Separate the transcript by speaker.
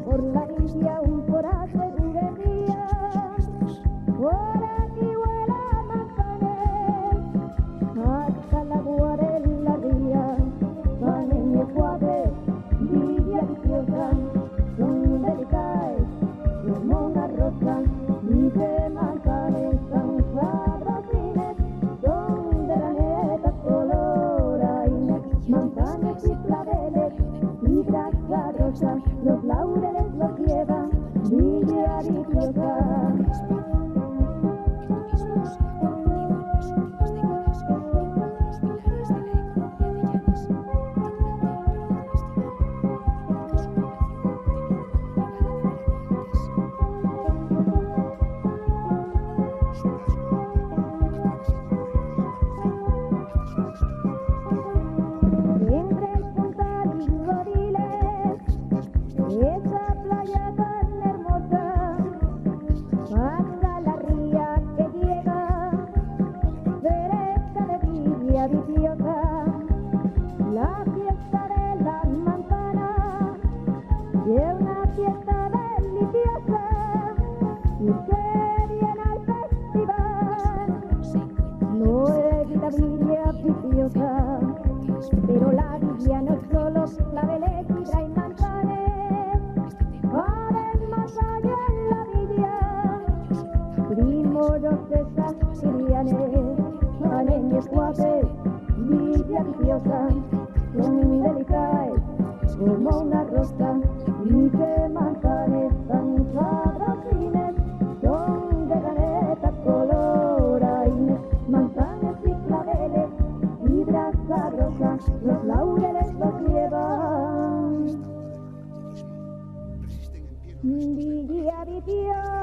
Speaker 1: por la villa un coraje de buguería. Por aquí huele a manzaner, hasta la guarela ría. Paneño suave, villa viciosa, donde cae como una rosa. Y de manzanes tan sabrosines, donde la neta colora y manzanes y claveles y grasa rosa, los laureles los llevan villa viciosa. Esa playa tan hermosa, hasta la ría que llega, cerca de Villa Viciosa, la fiesta de las manzanas, y es una fiesta deliciosa, y que viene al festival, no es la Villa Viciosa, pero la villa no es solo claveles y trae manzanes. Primoros de Sastirianes, Paneños suaves, villa viciosa, donde cae como una rosa, y de manzanes tan sabrosines, donde ganeta colora y manzanes y claveles, y grasa rosa, los laureles los llevan. Villa viciosa.